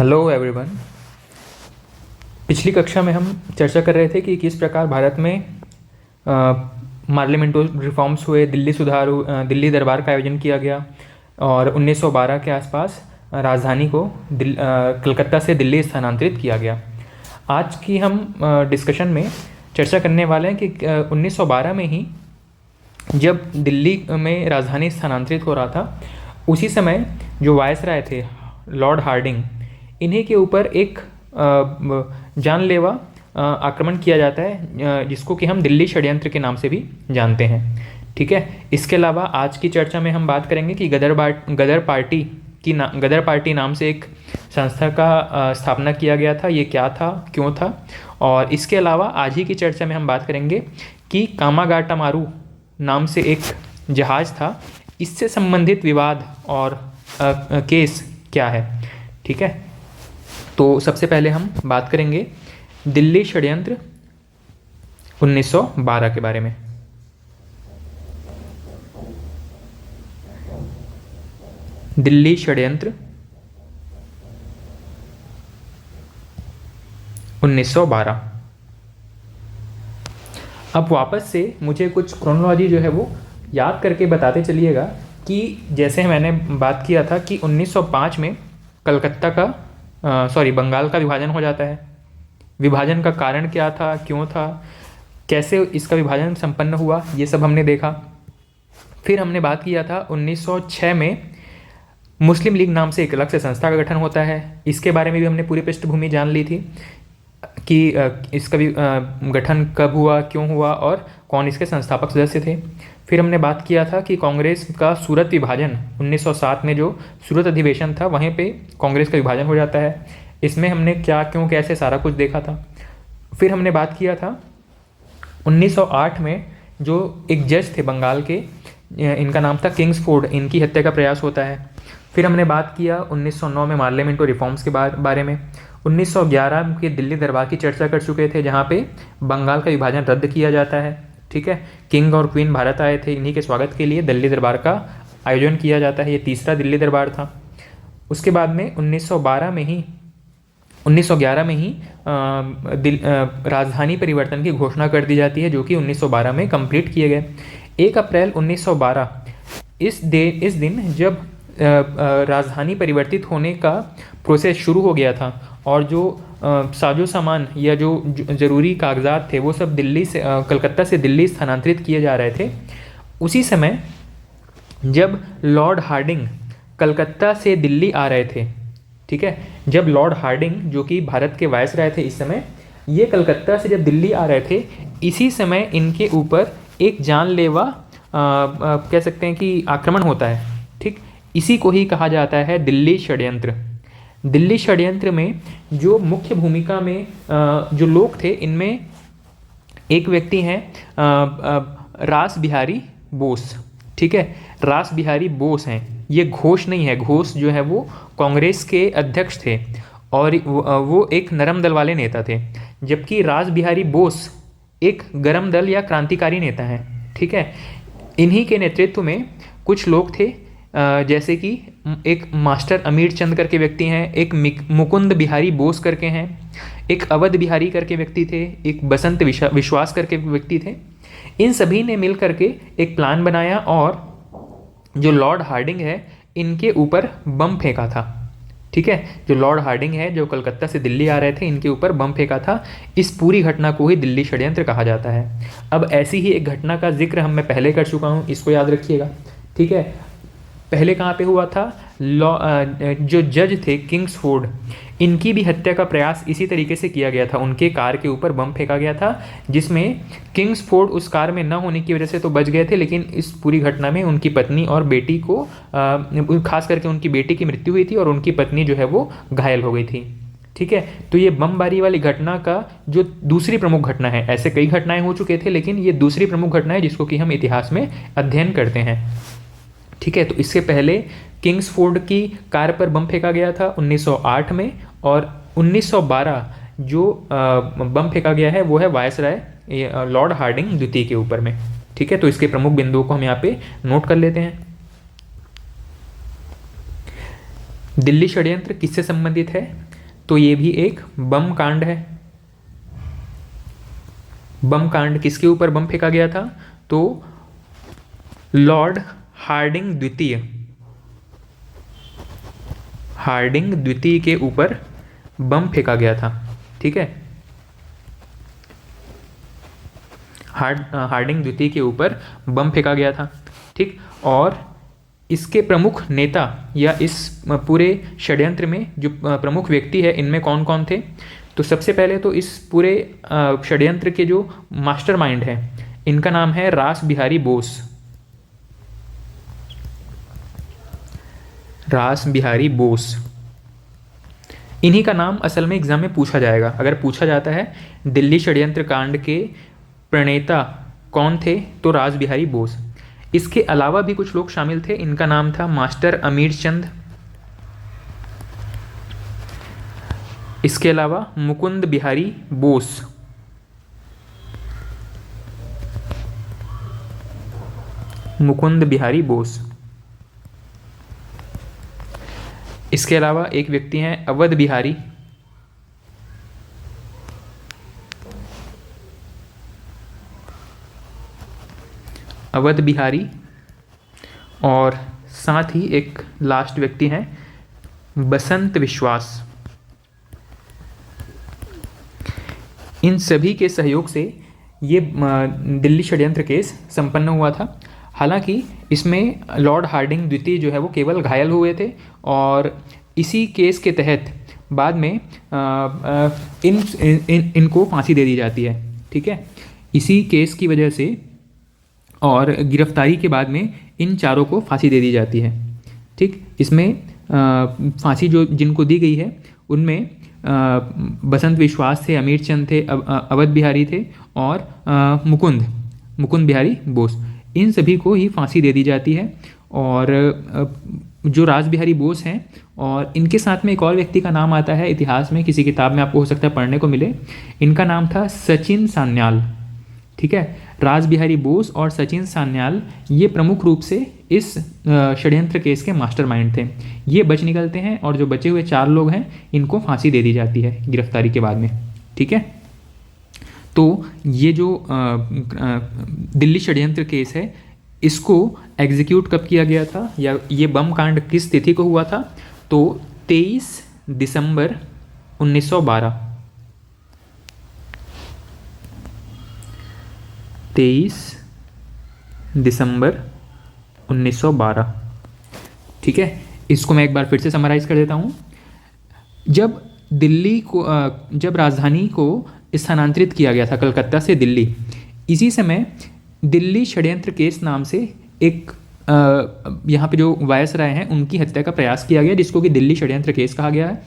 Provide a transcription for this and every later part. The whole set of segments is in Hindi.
Hello everyone. पिछली कक्षा में हम चर्चा कर रहे थे कि किस प्रकार भारत में पार्लियामेंटल रिफॉर्म्स हुए, दिल्ली दरबार का आयोजन किया गया और 1912 के आसपास राजधानी को कलकत्ता से दिल्ली स्थानांतरित किया गया। आज की हम डिस्कशन में चर्चा करने वाले हैं कि 1912 में ही जब दिल्ली में राजधानी स्थानांतरित हो रहा था, उसी समय जो वायसराय थे लॉर्ड हार्डिंग, इन्हीं के ऊपर एक जानलेवा आक्रमण किया जाता है जिसको कि हम दिल्ली षड्यंत्र के नाम से भी जानते हैं। ठीक है, इसके अलावा आज की चर्चा में हम बात करेंगे कि गदर पार्टी नाम से एक संस्था का स्थापना किया गया था। ये क्या था, क्यों था, और इसके अलावा आज ही की चर्चा में हम बात करेंगे कि कामागाटामारू नाम से एक जहाज़ था, इससे संबंधित विवाद और केस क्या है। ठीक है, तो सबसे पहले हम बात करेंगे दिल्ली षड्यंत्र 1912 के बारे में। दिल्ली षड्यंत्र 1912। अब वापस से मुझे कुछ क्रोनोलॉजी जो है वो याद करके बताते चलिएगा कि जैसे मैंने बात किया था कि 1905 में बंगाल का विभाजन हो जाता है। विभाजन का कारण क्या था, क्यों था, कैसे इसका विभाजन संपन्न हुआ, ये सब हमने देखा। फिर हमने बात किया था 1906 में मुस्लिम लीग नाम से एक अलग से संस्था का गठन होता है। इसके बारे में भी हमने पूरी पृष्ठभूमि जान ली थी कि इसका भी गठन कब हुआ, क्यों हुआ और कौन इसके संस्थापक सदस्य थे। फिर हमने बात किया था कि कांग्रेस का सूरत विभाजन 1907 में जो सूरत अधिवेशन था, वहीं पे कांग्रेस का विभाजन हो जाता है। इसमें हमने क्या, क्यों, कैसे सारा कुछ देखा था। फिर हमने बात किया था 1908 में जो एक जज थे बंगाल के, इनका नाम था किंग्सफोर्ड, इनकी हत्या का प्रयास होता है। फिर हमने बात किया 1909 में पार्लियामेंटल रिफॉर्म्स के बारे में। 1911 के दिल्ली दरबार की चर्चा कर चुके थे, जहाँ पे बंगाल का विभाजन रद्द किया जाता है। ठीक है, किंग और क्वीन भारत आए थे, इन्हीं के स्वागत के लिए दिल्ली दरबार का आयोजन किया जाता है। ये तीसरा दिल्ली दरबार था। उसके बाद में 1911 में ही राजधानी परिवर्तन की घोषणा कर दी जाती है, जो कि 1912 में कंप्लीट किए गए। 1 अप्रैल 1912 इस दिन जब राजधानी परिवर्तित होने का प्रोसेस शुरू हो गया था और जो साजो सामान या जो ज़रूरी कागजात थे वो सब कलकत्ता से दिल्ली स्थानांतरित किए जा रहे थे, उसी समय जब लॉर्ड हार्डिंग कलकत्ता से दिल्ली आ रहे थे। ठीक है, जब लॉर्ड हार्डिंग जो कि भारत के वायसराय थे इस समय, ये कलकत्ता से जब दिल्ली आ रहे थे, इसी समय इनके ऊपर एक जानलेवा कह सकते हैं कि आक्रमण होता है। ठीक, इसी को ही कहा जाता है दिल्ली षड्यंत्र। दिल्ली षड्यंत्र में जो मुख्य भूमिका में जो लोग थे, इनमें एक व्यक्ति हैं रास बिहारी बोस। ठीक है, रास बिहारी बोस हैं, ये घोष नहीं है। घोष जो है वो कांग्रेस के अध्यक्ष थे और वो एक नरम दल वाले नेता थे, जबकि रास बिहारी बोस एक गरम दल या क्रांतिकारी नेता हैं। ठीक है, इन्हीं के नेतृत्व में कुछ लोग थे, जैसे कि एक मास्टर अमीर चंद करके व्यक्ति हैं, एक मुकुंद बिहारी बोस करके हैं, एक अवध बिहारी करके व्यक्ति थे, एक बसंत विश्वास करके व्यक्ति थे। इन सभी ने मिल करके एक प्लान बनाया और जो लॉर्ड हार्डिंग है इनके ऊपर बम फेंका था। ठीक है, जो लॉर्ड हार्डिंग है जो कलकत्ता से दिल्ली आ रहे थे, इनके ऊपर बम फेंका था। इस पूरी घटना को ही दिल्ली षड्यंत्र कहा जाता है। अब ऐसी ही एक घटना का जिक्र मैं पहले कर चुका हूँ, इसको याद रखिएगा। ठीक है, पहले कहाँ पे हुआ था, जो जज थे किंग्सफोर्ड, इनकी भी हत्या का प्रयास इसी तरीके से किया गया था। उनके कार के ऊपर बम फेंका गया था, जिसमें किंग्सफोर्ड उस कार में न होने की वजह से तो बच गए थे, लेकिन इस पूरी घटना में उनकी पत्नी और बेटी को, खास करके उनकी बेटी की मृत्यु हुई थी और उनकी पत्नी जो है वो घायल हो गई थी। ठीक है, तो ये बमबारी वाली घटना का जो दूसरी प्रमुख घटना है, ऐसे कई घटनाएं हो चुके थे लेकिन ये दूसरी प्रमुख घटना है जिसको कि हम इतिहास में अध्ययन करते हैं। ठीक है, तो इससे पहले किंग्सफोर्ड की कार पर बम फेंका गया था 1908 में, और 1912 जो बम फेंका गया है वो है वायसराय लॉर्ड हार्डिंग द्वितीय के ऊपर में। ठीक है, तो इसके प्रमुख बिंदुओं को हम यहाँ पे नोट कर लेते हैं। दिल्ली षड्यंत्र किससे संबंधित है? तो ये भी एक बम कांड है। बम कांड, किसके ऊपर बम फेंका गया था? तो लॉर्ड हार्डिंग द्वितीय के ऊपर बम फेंका गया था। ठीक है, हार्डिंग द्वितीय के ऊपर बम फेंका गया था। ठीक, और इसके प्रमुख नेता या इस पूरे षड्यंत्र में जो प्रमुख व्यक्ति है, इनमें कौन कौन थे? तो सबसे पहले तो इस पूरे षड्यंत्र के जो मास्टरमाइंड है, इनका नाम है रास बिहारी बोस। रास बिहारी बोस, इन्हीं का नाम असल में एग्जाम में पूछा जाएगा। अगर पूछा जाता है दिल्ली षड्यंत्र कांड के प्रणेता कौन थे, तो रास बिहारी बोस। इसके अलावा भी कुछ लोग शामिल थे, इनका नाम था मास्टर अमीर चंद। इसके अलावा मुकुंद बिहारी बोस, मुकुंद बिहारी बोस। इसके अलावा एक व्यक्ति हैं अवध बिहारी, अवध बिहारी, और साथ ही एक लास्ट व्यक्ति हैं बसंत विश्वास। इन सभी के सहयोग से ये दिल्ली षड्यंत्र केस संपन्न हुआ था। हालांकि इसमें लॉर्ड हार्डिंग द्वितीय जो है वो केवल घायल हुए थे, और इसी केस के तहत बाद में इनको फांसी दे दी जाती है। ठीक है, इसी केस की वजह से और गिरफ्तारी के बाद में इन चारों को फांसी दे दी जाती है। ठीक, इसमें फांसी जो जिनको दी गई है उनमें बसंत विश्वास थे, अमीर चंद थे, अवध बिहारी थे, और मुकुंद बिहारी बोस। इन सभी को ही फांसी दे दी जाती है। और जो रास बिहारी बोस हैं, और इनके साथ में एक और व्यक्ति का नाम आता है इतिहास में, किसी किताब में आपको हो सकता है पढ़ने को मिले। इनका नाम था सचिन सान्याल। ठीक है, रास बिहारी बोस और सचिन सान्याल ये प्रमुख रूप से इस षड्यंत्र केस के मास्टरमाइंड थे। ये बच निकलते हैं, और जो बचे हुए 4 लोग हैं इनको फांसी दे दी जाती है गिरफ्तारी के बाद में। ठीक है, तो ये जो दिल्ली षड्यंत्र केस है, इसको एग्जीक्यूट कब किया गया था, या ये बम कांड किस तिथि को हुआ था? तो 23 दिसंबर 1912। 23 दिसंबर 1912। ठीक है, इसको मैं एक बार फिर से समराइज कर देता हूँ। जब जब राजधानी को स्थानांतरित किया गया था कलकत्ता से दिल्ली, इसी समय दिल्ली षड्यंत्र केस नाम से एक यहाँ पे जो वायसराय हैं उनकी हत्या का प्रयास किया गया, जिसको कि दिल्ली षड्यंत्र केस कहा गया है।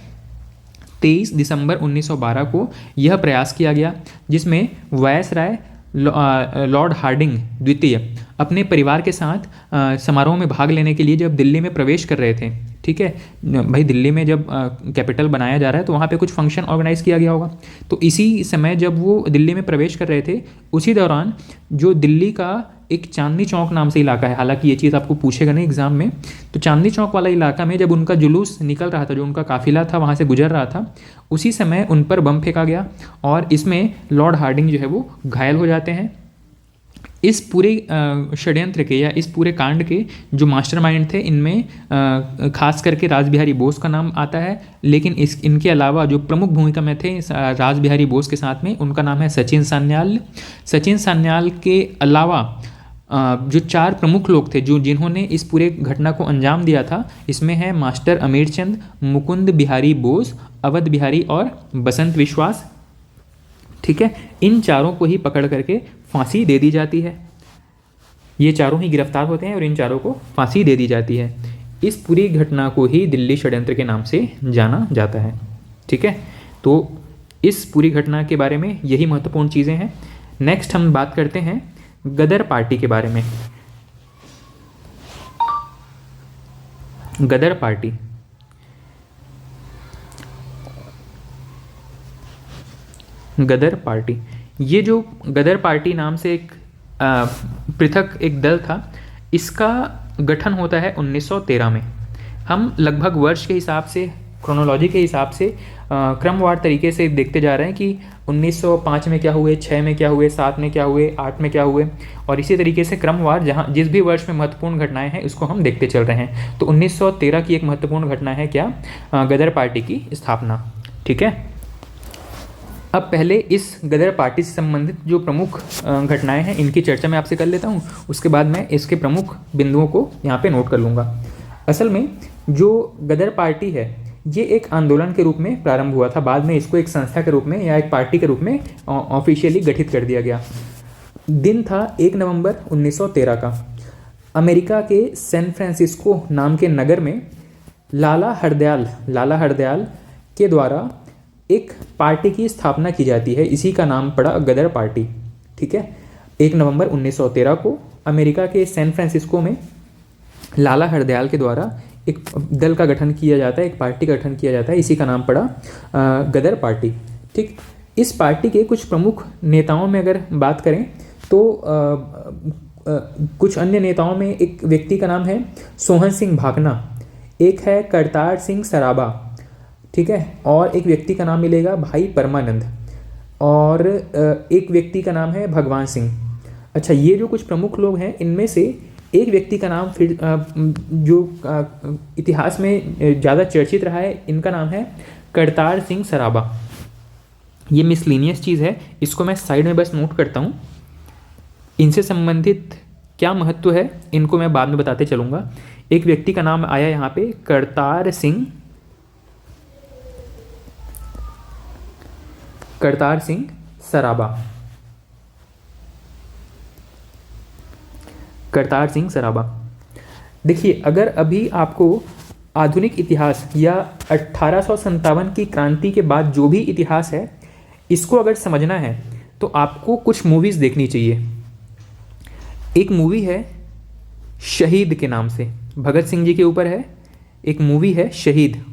23 दिसंबर 1912 को यह प्रयास किया गया, जिसमें वायसराय लॉर्ड हार्डिंग द्वितीय अपने परिवार के साथ समारोह में भाग लेने के लिए जब दिल्ली में प्रवेश कर रहे थे। ठीक है भाई, दिल्ली में जब कैपिटल बनाया जा रहा है तो वहाँ पे कुछ फंक्शन ऑर्गेनाइज किया गया होगा। तो इसी समय जब वो दिल्ली में प्रवेश कर रहे थे, उसी दौरान जो दिल्ली का एक चांदनी चौक नाम से इलाका है, हालांकि ये चीज़ आपको पूछेगा नहीं एग्जाम में, तो चांदनी चौक वाला इलाका में जब उनका जुलूस निकल रहा था, जो उनका काफिला था वहाँ से गुजर रहा था, उसी समय उन पर बम फेंका गया, और इसमें लॉर्ड हार्डिंग जो है वो घायल हो जाते हैं। इस पूरे षड्यंत्र के या इस पूरे कांड के जो मास्टरमाइंड थे, इनमें खास करके रास बिहारी बोस का नाम आता है, लेकिन इनके अलावा जो प्रमुख भूमिका में थे रास बिहारी बोस के साथ में, उनका नाम है सचिन सान्याल। सचिन सान्याल के अलावा जो 4 प्रमुख लोग थे जिन्होंने इस पूरे घटना को अंजाम दिया था, इसमें है मास्टर अमीर चंद, मुकुंद बिहारी बोस, अवध बिहारी और बसंत विश्वास। ठीक है, इन चारों को ही पकड़ करके फांसी दे दी जाती है। ये चारों ही गिरफ्तार होते हैं और इन चारों को फांसी दे दी जाती है। इस पूरी घटना को ही दिल्ली षड्यंत्र के नाम से जाना जाता है। ठीक है, तो इस पूरी घटना के बारे में यही महत्वपूर्ण चीज़ें हैं। नेक्स्ट हम बात करते हैं गदर पार्टी के बारे में। गदर पार्टी, गदर पार्टी, ये जो गदर पार्टी नाम से एक पृथक एक दल था, इसका गठन होता है 1913 में। हम लगभग वर्ष के हिसाब से क्रोनोलॉजी के हिसाब से क्रमवार तरीके से देखते जा रहे हैं कि 1905 में क्या हुए, 6 में क्या हुए, 7 में क्या हुए, 8 में क्या हुए, और इसी तरीके से क्रमवार जहाँ जिस भी वर्ष में महत्वपूर्ण घटनाएं हैं उसको हम देखते चल रहे हैं। तो 1913 की एक महत्वपूर्ण घटना है क्या, गदर पार्टी की स्थापना। ठीक है, अब पहले इस गदर पार्टी से संबंधित जो प्रमुख घटनाएं हैं इनकी चर्चा मैं आपसे कर लेता हूं, उसके बाद मैं इसके प्रमुख बिंदुओं को यहाँ पे नोट कर लूँगा। असल में जो गदर पार्टी है ये एक आंदोलन के रूप में प्रारंभ हुआ था, बाद में इसको एक संस्था के रूप में या एक पार्टी के रूप में ऑफिशियली गठित कर दिया गया। दिन था 1 नवंबर 1913 का। अमेरिका के सैन फ्रांसिस्को नाम के नगर में लाला हरदयाल के द्वारा एक पार्टी की स्थापना की जाती है, इसी का नाम पड़ा गदर पार्टी। ठीक है, 1 नवंबर 1913 को अमेरिका के सैन फ्रांसिस्को में लाला हरदयाल के द्वारा एक दल का गठन किया जाता है, एक पार्टी का गठन किया जाता है, इसी का नाम पड़ा गदर पार्टी। ठीक, इस पार्टी के कुछ प्रमुख नेताओं में अगर बात करें तो कुछ अन्य नेताओं में एक व्यक्ति का नाम है सोहन सिंह भाकना, एक है करतार सिंह सराबा, ठीक है, और एक व्यक्ति का नाम मिलेगा भाई परमानंद, और एक व्यक्ति का नाम है भगवान सिंह। अच्छा, ये जो कुछ प्रमुख लोग हैं इनमें से एक व्यक्ति का नाम फिर जो इतिहास में ज़्यादा चर्चित रहा है, इनका नाम है करतार सिंह सराबा। ये मिसलिनियस चीज़ है, इसको मैं साइड में बस नोट करता हूँ। इनसे संबंधित क्या महत्व है इनको मैं बाद में बताते चलूँगा। एक व्यक्ति का नाम आया यहाँ पे करतार सिंह सराबा। देखिए, अगर अभी आपको आधुनिक इतिहास या 1857 की क्रांति के बाद जो भी इतिहास है इसको अगर समझना है तो आपको कुछ मूवीज़ देखनी चाहिए। एक मूवी है शहीद के नाम से, भगत सिंह जी के ऊपर है, एक मूवी है शहीद,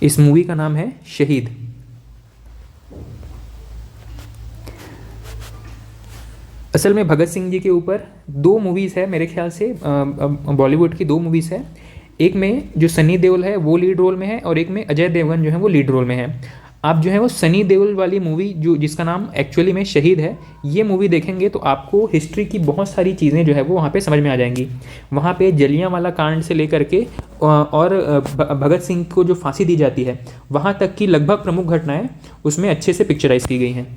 इस मूवी का नाम है शहीद। असल में भगत सिंह जी के ऊपर 2 मूवीज़ है मेरे ख्याल से, बॉलीवुड की 2 मूवीज़ है। एक में जो सनी देओल है वो लीड रोल में है, और एक में अजय देवगन जो है वो लीड रोल में है। आप जो है वो सनी देओल वाली मूवी जो जिसका नाम एक्चुअली में शहीद है, ये मूवी देखेंगे तो आपको हिस्ट्री की बहुत सारी चीज़ें जो है वो वहाँ पे समझ में आ जाएंगी। वहाँ पे जलियांवाला कांड से लेकर के और भगत सिंह को जो फांसी दी जाती है वहाँ तक की लगभग प्रमुख घटनाएं उसमें अच्छे से पिक्चराइज की गई हैं।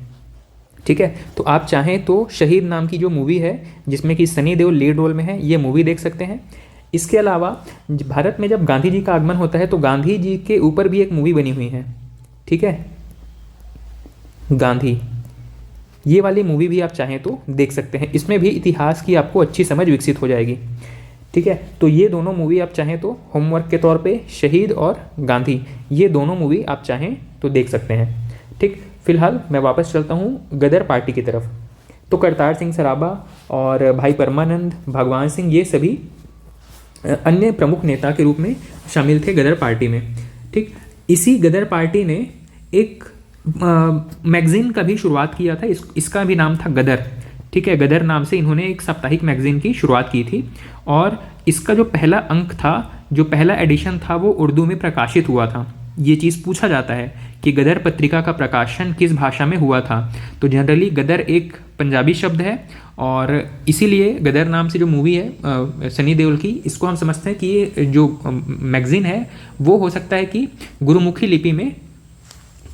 ठीक है, तो आप चाहें तो शहीद नाम की जो मूवी है जिसमें कि सनी देओल लीड रोल में है, ये मूवी देख सकते हैं। इसके अलावा भारत में जब गांधी जी का आगमन होता है तो गांधी जी के ऊपर भी एक मूवी बनी हुई है। ठीक है, गांधी, ये वाली मूवी भी आप चाहें तो देख सकते हैं, इसमें भी इतिहास की आपको अच्छी समझ विकसित हो जाएगी। ठीक है, तो ये दोनों मूवी आप चाहें तो होमवर्क के तौर पे, शहीद और गांधी, ये दोनों मूवी आप चाहें तो देख सकते हैं। ठीक, फिलहाल मैं वापस चलता हूँ गदर पार्टी की तरफ। तो करतार सिंह सराबा और भाई परमानंद, भगवान सिंह, ये सभी अन्य प्रमुख नेता के रूप में शामिल थे गदर पार्टी में। ठीक, इसी गदर पार्टी ने एक मैगज़ीन का भी शुरुआत किया था, इसका भी नाम था गदर। ठीक है, गदर नाम से इन्होंने एक साप्ताहिक मैगज़ीन की शुरुआत की थी, और इसका जो पहला अंक था, जो पहला एडिशन था, वो उर्दू में प्रकाशित हुआ था। ये चीज़ पूछा जाता है कि गदर पत्रिका का प्रकाशन किस भाषा में हुआ था, तो जनरली गदर एक पंजाबी शब्द है, और इसीलिए गदर नाम से जो मूवी है सनी देओल की, इसको हम समझते हैं कि ये जो मैगज़ीन है वो हो सकता है कि गुरुमुखी लिपि में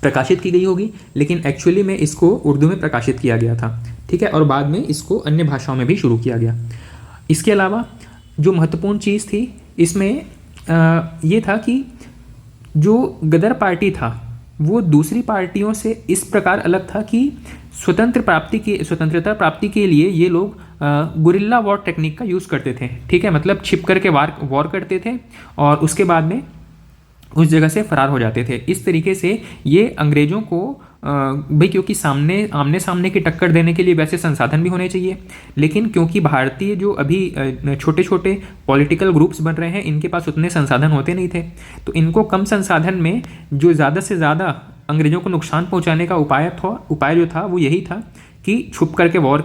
प्रकाशित की गई होगी, लेकिन एक्चुअली में इसको उर्दू में प्रकाशित किया गया था। ठीक है, और बाद में इसको अन्य भाषाओं में भी शुरू किया गया। इसके अलावा जो महत्वपूर्ण चीज़ थी इसमें ये था कि जो गदर पार्टी था वो दूसरी पार्टियों से इस प्रकार अलग था कि स्वतंत्रता प्राप्ति के लिए ये लोग गुरिल्ला वॉर टेक्निक का यूज़ करते थे। ठीक है, मतलब छिप करके वॉर करते थे और उसके बाद में उस जगह से फरार हो जाते थे। इस तरीके से ये अंग्रेज़ों को भाई, क्योंकि आमने सामने की टक्कर देने के लिए वैसे संसाधन भी होने चाहिए, लेकिन क्योंकि भारतीय जो अभी छोटे छोटे पॉलिटिकल ग्रुप्स बन रहे हैं इनके पास उतने संसाधन होते नहीं थे, तो इनको कम संसाधन में जो ज़्यादा से ज़्यादा अंग्रेज़ों को नुकसान पहुंचाने का उपाय जो था वो यही था कि छुप करके वॉर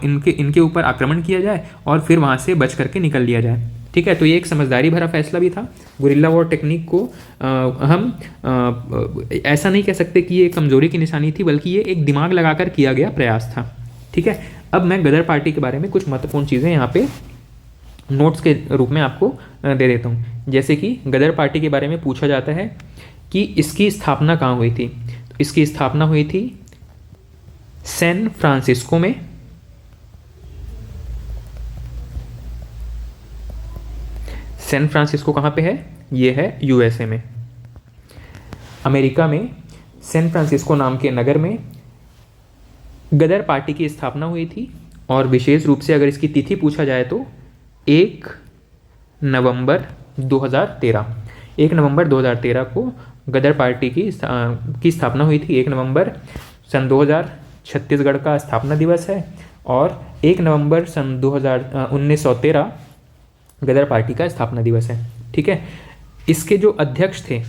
इनके ऊपर आक्रमण किया जाए और फिर वहाँ से बच करके निकल लिया जाए। ठीक है, तो ये एक समझदारी भरा फैसला भी था। गुरिल्ला वॉर टेक्निक को हम ऐसा नहीं कह सकते कि ये कमज़ोरी की निशानी थी, बल्कि ये एक दिमाग लगाकर किया गया प्रयास था। ठीक है, अब मैं गदर पार्टी के बारे में कुछ महत्वपूर्ण चीज़ें यहाँ पे नोट्स के रूप में आपको दे देता हूँ। जैसे कि गदर पार्टी के बारे में पूछा जाता है कि इसकी स्थापना कहाँ हुई थी, तो इसकी स्थापना हुई थी सैन फ्रांसिस्को में। सैन फ्रांसिस्को कहाँ पे है? ये है यूएसए में। अमेरिका में सैन फ्रांसिस्को नाम के नगर में गदर पार्टी की स्थापना हुई थी, और विशेष रूप से अगर इसकी तिथि पूछा जाए तो 1 नवंबर 2013। 1 नवंबर 2013 को गदर पार्टी की स्थापना हुई थी। 1 नवंबर सन 2000 छत्तीसगढ़ का स्थापना दिवस है, और 1 नवंबर सन 1913 गदर पार्टी का स्थापना दिवस है। ठीक है, इसके जो अध्यक्ष थे,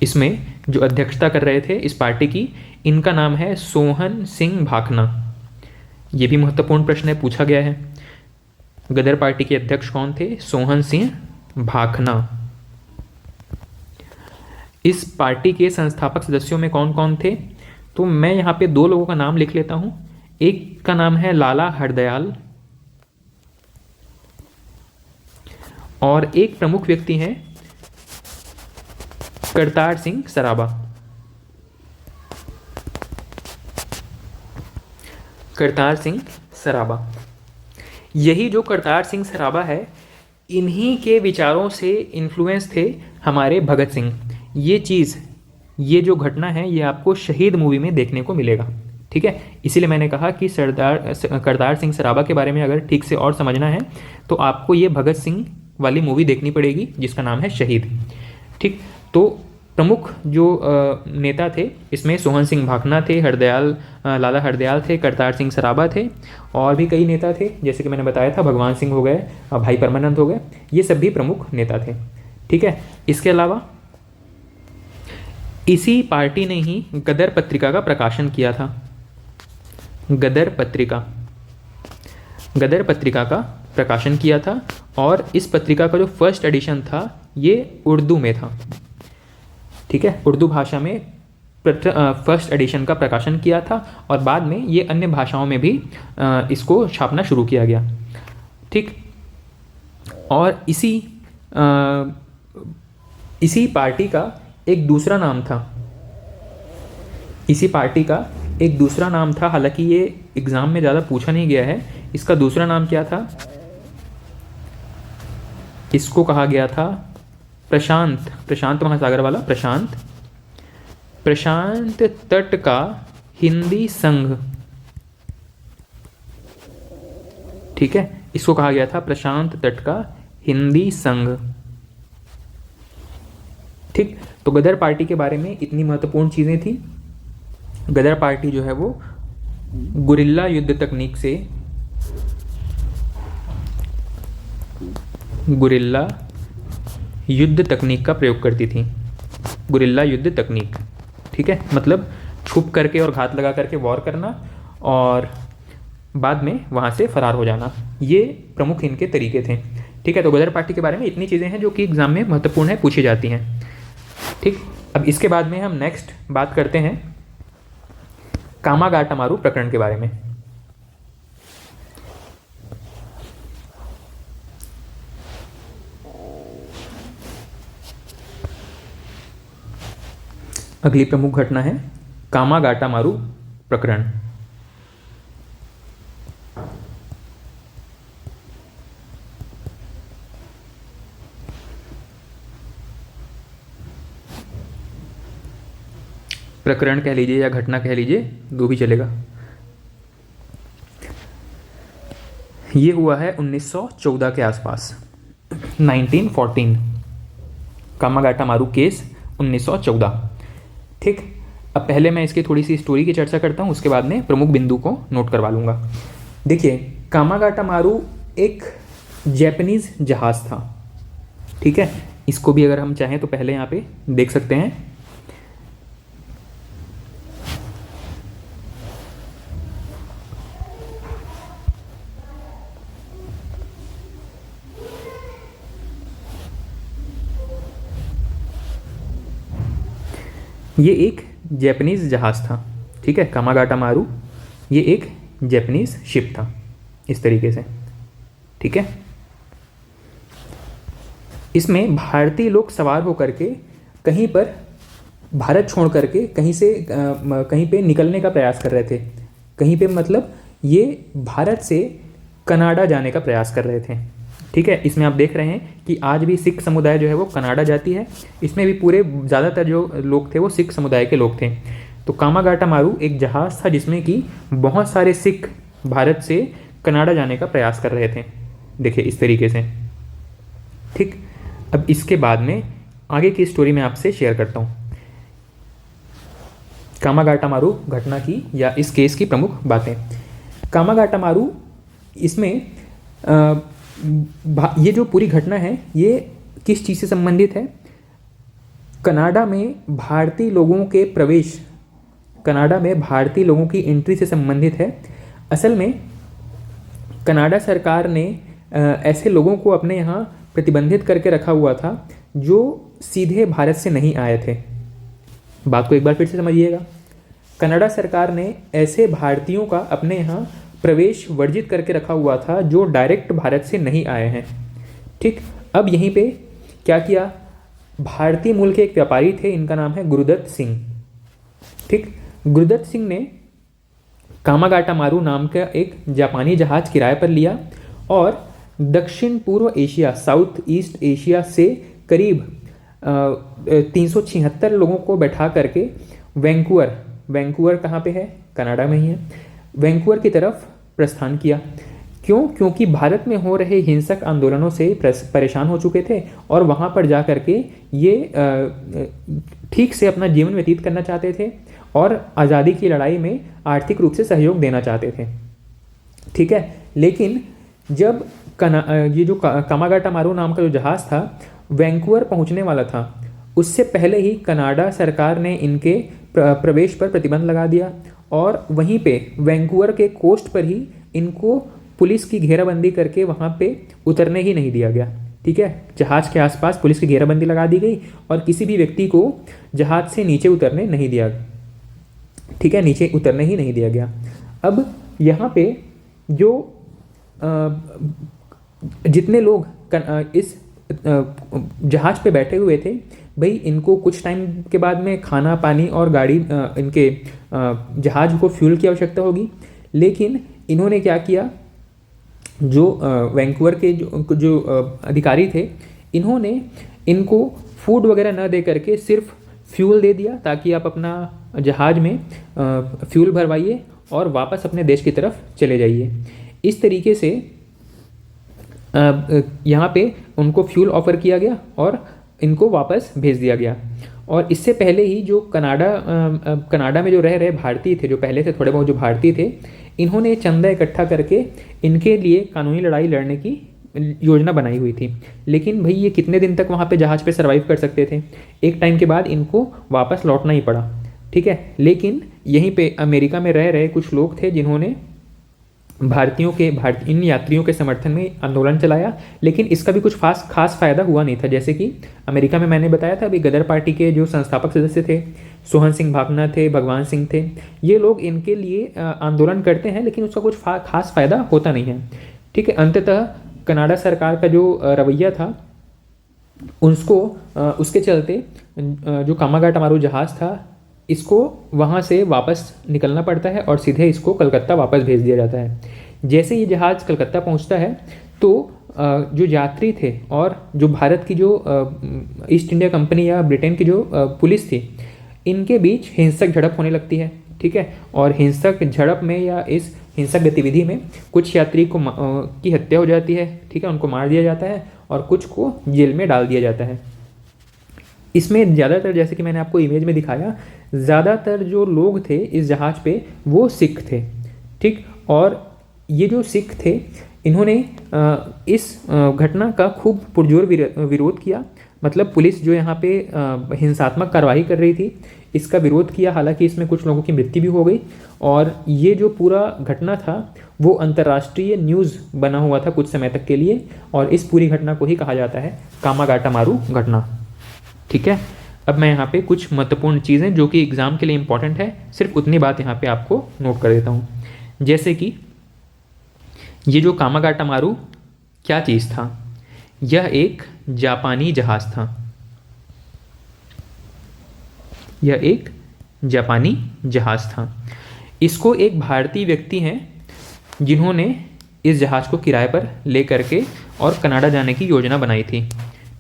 इसमें जो अध्यक्षता कर रहे थे इस पार्टी की, इनका नाम है सोहन सिंह भाखना। ये भी महत्वपूर्ण प्रश्न है, पूछा गया है। गदर पार्टी के अध्यक्ष कौन थे? सोहन सिंह भाखना। इस पार्टी के संस्थापक सदस्यों में कौन कौन थे? तो मैं यहाँ पे 2 लोगों का नाम लिख लेता हूँ। एक का नाम है लाला हरदयाल, और एक प्रमुख व्यक्ति हैं करतार सिंह सराबा। करतार सिंह सराबा, यही जो करतार सिंह सराबा है, इन्हीं के विचारों से इन्फ्लुएंस थे हमारे भगत सिंह। ये जो घटना है ये आपको शहीद मूवी में देखने को मिलेगा। ठीक है, इसीलिए मैंने कहा कि करतार सिंह सराबा के बारे में अगर ठीक से और समझना है तो आपको ये भगत सिंह वाली मूवी देखनी पड़ेगी जिसका नाम है शहीद। ठीक, तो प्रमुख जो नेता थे इसमें सोहन सिंह भाखना थे, लाला हरदयाल थे, करतार सिंह सराबा थे, और भी कई नेता थे, जैसे कि मैंने बताया था भगवान सिंह हो गए, भाई परमानंद हो गए, ये सब भी प्रमुख नेता थे। ठीक है, इसके अलावा इसी पार्टी ने ही गदर पत्रिका का प्रकाशन किया था। गदर पत्रिका का प्रकाशन किया था, और इस पत्रिका का जो फर्स्ट एडिशन था ये उर्दू में था। ठीक है, उर्दू भाषा में फर्स्ट एडिशन का प्रकाशन किया था, और बाद में ये अन्य भाषाओं में भी इसको छापना शुरू किया गया। ठीक, और इसी पार्टी का एक दूसरा नाम था। इसी पार्टी का एक दूसरा नाम था, हालांकि ये एग्ज़ाम में ज़्यादा पूछा नहीं गया है। इसका दूसरा नाम क्या था? इसको कहा गया था प्रशांत महासागर वाला प्रशांत तट का हिंदी संघ। ठीक है, इसको कहा गया था प्रशांत तट का हिंदी संघ। ठीक, तो गदर पार्टी के बारे में इतनी महत्वपूर्ण चीज़ें थी। गदर पार्टी जो है वो गुरिल्ला युद्ध तकनीक का प्रयोग करती थी। गुरिल्ला युद्ध तकनीक, ठीक है, मतलब छुप करके और घात लगा करके वॉर करना और बाद में वहाँ से फरार हो जाना, ये प्रमुख इनके तरीके थे। ठीक है, तो गदर पार्टी के बारे में इतनी चीज़ें हैं जो कि एग्ज़ाम में महत्वपूर्ण है, पूछी जाती हैं। ठीक, अब इसके बाद में हम नेक्स्ट बात करते हैं कामागाटामारू प्रकरण के बारे में। अगली प्रमुख घटना है कामागाटामारू प्रकरण। प्रकरण कह लीजिए या घटना कह लीजिए, दो भी चलेगा। ये हुआ है 1914 के आसपास, 1914। कामागाटामारू केस 1914। ठीक, अब पहले मैं इसकी थोड़ी सी स्टोरी की चर्चा करता हूँ, उसके बाद में प्रमुख बिंदु को नोट करवा लूँगा। देखिए, कामागाटामारू एक जैपनीज़ जहाज़ था। ठीक है, इसको भी अगर हम चाहें तो पहले यहाँ पे देख सकते हैं। ये एक जैपनीज़ जहाज़ था, ठीक है। कामागाटा मारू ये एक जैपनीज़ शिप था, इस तरीके से, ठीक है। इसमें भारतीय लोग सवार होकर के कहीं पर भारत छोड़ करके कहीं पे निकलने का प्रयास कर रहे थे। कहीं पे मतलब ये भारत से कनाडा जाने का प्रयास कर रहे थे, ठीक है। इसमें आप देख रहे हैं कि आज भी सिख समुदाय जो है वो कनाडा जाती है। इसमें भी पूरे ज़्यादातर जो लोग थे वो सिख समुदाय के लोग थे। तो कामागाटा मारू एक जहाज़ था जिसमें कि बहुत सारे सिख भारत से कनाडा जाने का प्रयास कर रहे थे, देखिए इस तरीके से, ठीक। अब इसके बाद में आगे की स्टोरी मैं आपसे शेयर करता हूँ, कामागाटा मारू घटना की या इस केस की प्रमुख बातें। कामागाटा मारू इसमें ये जो पूरी घटना है ये किस चीज़ से संबंधित है? कनाडा में भारतीय लोगों के प्रवेश, कनाडा में भारतीय लोगों की एंट्री से संबंधित है। असल में कनाडा सरकार ने ऐसे लोगों को अपने यहाँ प्रतिबंधित करके रखा हुआ था जो सीधे भारत से नहीं आए थे। बात को एक बार फिर से समझिएगा, कनाडा सरकार ने ऐसे भारतीयों का अपने यहाँ प्रवेश वर्जित करके रखा हुआ था जो डायरेक्ट भारत से नहीं आए हैं, ठीक। अब यहीं पे क्या किया, भारतीय मूल के एक व्यापारी थे, इनका नाम है गुरुदत्त सिंह, ठीक। गुरुदत्त सिंह ने कामागाटा मारू नाम का एक जापानी जहाज़ किराए पर लिया और दक्षिण पूर्व एशिया, साउथ ईस्ट एशिया से करीब 376 लोगों को बैठा करके वैंकूवर कहाँ पे है? कनाडा में ही है। वैंकूवर की तरफ प्रस्थान किया। क्यों? क्योंकि भारत में हो रहे हिंसक आंदोलनों से परेशान हो चुके थे और वहाँ पर जा कर के ये ठीक से अपना जीवन व्यतीत करना चाहते थे और आज़ादी की लड़ाई में आर्थिक रूप से सहयोग देना चाहते थे, ठीक है। लेकिन जब ये जो कामागाटा मारू नाम का जो जहाज़ था वैंकूवर पहुँचने वाला था, उससे पहले ही कनाडा सरकार ने इनके प्रवेश पर प्रतिबंध लगा दिया और वहीं पे वैंकूवर के कोस्ट पर ही इनको पुलिस की घेराबंदी करके वहाँ पे उतरने ही नहीं दिया गया, ठीक है। जहाज़ के आसपास पुलिस की घेराबंदी लगा दी गई और किसी भी व्यक्ति को जहाज़ से नीचे उतरने नहीं दिया, ठीक है, नीचे उतरने ही नहीं दिया गया। अब यहाँ पे जो जितने लोग इस जहाज़ पे बैठे हुए थे, भाई इनको कुछ टाइम के बाद में खाना पानी और गाड़ी इनके जहाज़ को फ्यूल की आवश्यकता होगी। लेकिन इन्होंने क्या किया, जो वैंकूवर के जो अधिकारी थे, इन्होंने इनको फूड वगैरह न दे करके सिर्फ फ्यूल दे दिया ताकि आप अपना जहाज़ में फ्यूल भरवाइए और वापस अपने देश की तरफ चले जाइए। इस तरीके से यहाँ पे उनको फ्यूल ऑफ़र किया गया और इनको वापस भेज दिया गया। और इससे पहले ही जो कनाडा में जो रह रहे भारतीय थे, जो पहले से थोड़े बहुत जो भारतीय थे, इन्होंने चंदा इकट्ठा करके इनके लिए कानूनी लड़ाई लड़ने की योजना बनाई हुई थी। लेकिन भाई ये कितने दिन तक वहाँ पे जहाज़ पे सर्वाइव कर सकते थे? एक टाइम के बाद इनको वापस लौटना ही पड़ा, ठीक है। लेकिन यहीं पे अमेरिका में रह रहे कुछ लोग थे जिन्होंने इन यात्रियों के समर्थन में आंदोलन चलाया, लेकिन इसका भी कुछ खास फ़ायदा हुआ नहीं था। जैसे कि अमेरिका में मैंने बताया था अभी गदर पार्टी के जो संस्थापक सदस्य थे, सोहन सिंह भाभना थे, भगवान सिंह थे, ये लोग इनके लिए आंदोलन करते हैं लेकिन उसका कुछ खास फ़ायदा होता नहीं है, ठीक है। अंततः कनाडा सरकार का जो रवैया था उसके चलते जो कामागाटा मारू जहाज़ था इसको वहाँ से वापस निकलना पड़ता है और सीधे इसको कलकत्ता वापस भेज दिया जाता है। जैसे ये जहाज़ कलकत्ता पहुँचता है तो जो यात्री थे और जो भारत की जो ईस्ट इंडिया कंपनी या ब्रिटेन की जो पुलिस थी, इनके बीच हिंसक झड़प होने लगती है, ठीक है। और हिंसक झड़प में या इस हिंसक गतिविधि में कुछ यात्री की हत्या हो जाती है, ठीक है, उनको मार दिया जाता है और कुछ को जेल में डाल दिया जाता है। इसमें ज़्यादातर, जैसे कि मैंने आपको इमेज में दिखाया, ज़्यादातर जो लोग थे इस जहाज़ पे वो सिख थे, ठीक। और ये जो सिख थे इन्होंने इस घटना का खूब पुरजोर विरोध किया। मतलब पुलिस जो यहाँ पे हिंसात्मक कार्रवाई कर रही थी इसका विरोध किया। हालांकि इसमें कुछ लोगों की मृत्यु भी हो गई और ये जो पूरा घटना था वो अंतर्राष्ट्रीय न्यूज़ बना हुआ था कुछ समय तक के लिए और इस पूरी घटना को ही कहा जाता है कामागाटा मारू घटना, ठीक है। अब मैं यहाँ पे कुछ महत्वपूर्ण चीज़ें जो कि एग्ज़ाम के लिए इंपॉर्टेंट है, सिर्फ उतनी बात यहाँ पे आपको नोट कर देता हूँ। जैसे कि ये जो कामागाटा मारू क्या चीज़ था? यह एक जापानी जहाज़ था। यह एक जापानी जहाज़ था। इसको एक भारतीय व्यक्ति हैं जिन्होंने इस जहाज़ को किराए पर ले करके और कनाडा जाने की योजना बनाई थी।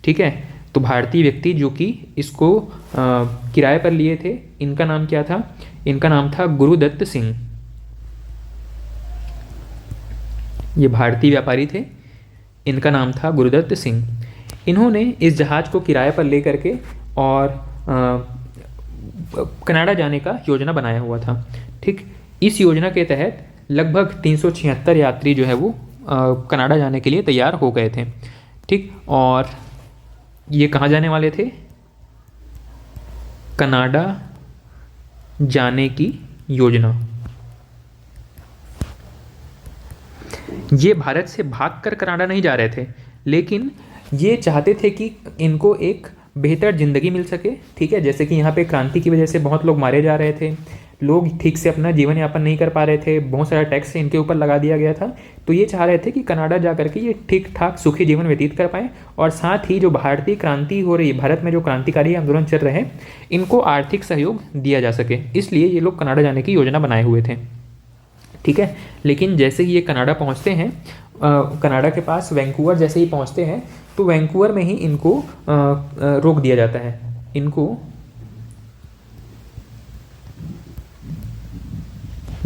ठीक है, तो भारतीय व्यक्ति जो कि इसको किराए पर लिए थे, इनका नाम क्या था? इनका नाम था गुरुदत्त सिंह। ये भारतीय व्यापारी थे, इनका नाम था गुरुदत्त सिंह। इन्होंने इस जहाज़ को किराए पर ले करके और कनाडा जाने का योजना बनाया हुआ था। ठीक, इस योजना के तहत लगभग 376 यात्री जो है वो कनाडा जाने के लिए तैयार हो गए थे। ठीक, और ये कहाँ जाने वाले थे? कनाडा जाने की योजना। ये भारत से भागकर कनाडा नहीं जा रहे थे, लेकिन ये चाहते थे कि इनको एक बेहतर ज़िंदगी मिल सके। ठीक है, जैसे कि यहाँ पे क्रांति की वजह से बहुत लोग मारे जा रहे थे, लोग ठीक से अपना जीवन यापन नहीं कर पा रहे थे, बहुत सारा टैक्स इनके ऊपर लगा दिया गया था। तो ये चाह रहे थे कि कनाडा जा करके ये ठीक ठाक सुखी जीवन व्यतीत कर पाएँ, और साथ ही जो भारतीय क्रांति हो रही, भारत में जो क्रांतिकारी आंदोलन चल रहे हैं, इनको आर्थिक सहयोग दिया जा सके, इसलिए ये लोग कनाडा जाने की योजना बनाए हुए थे। ठीक है, लेकिन जैसे ही ये कनाडा पहुँचते हैं, कनाडा के पास वैंकूवर जैसे ही पहुँचते हैं, तो वैंकूवर में ही इनको रोक दिया जाता है। इनको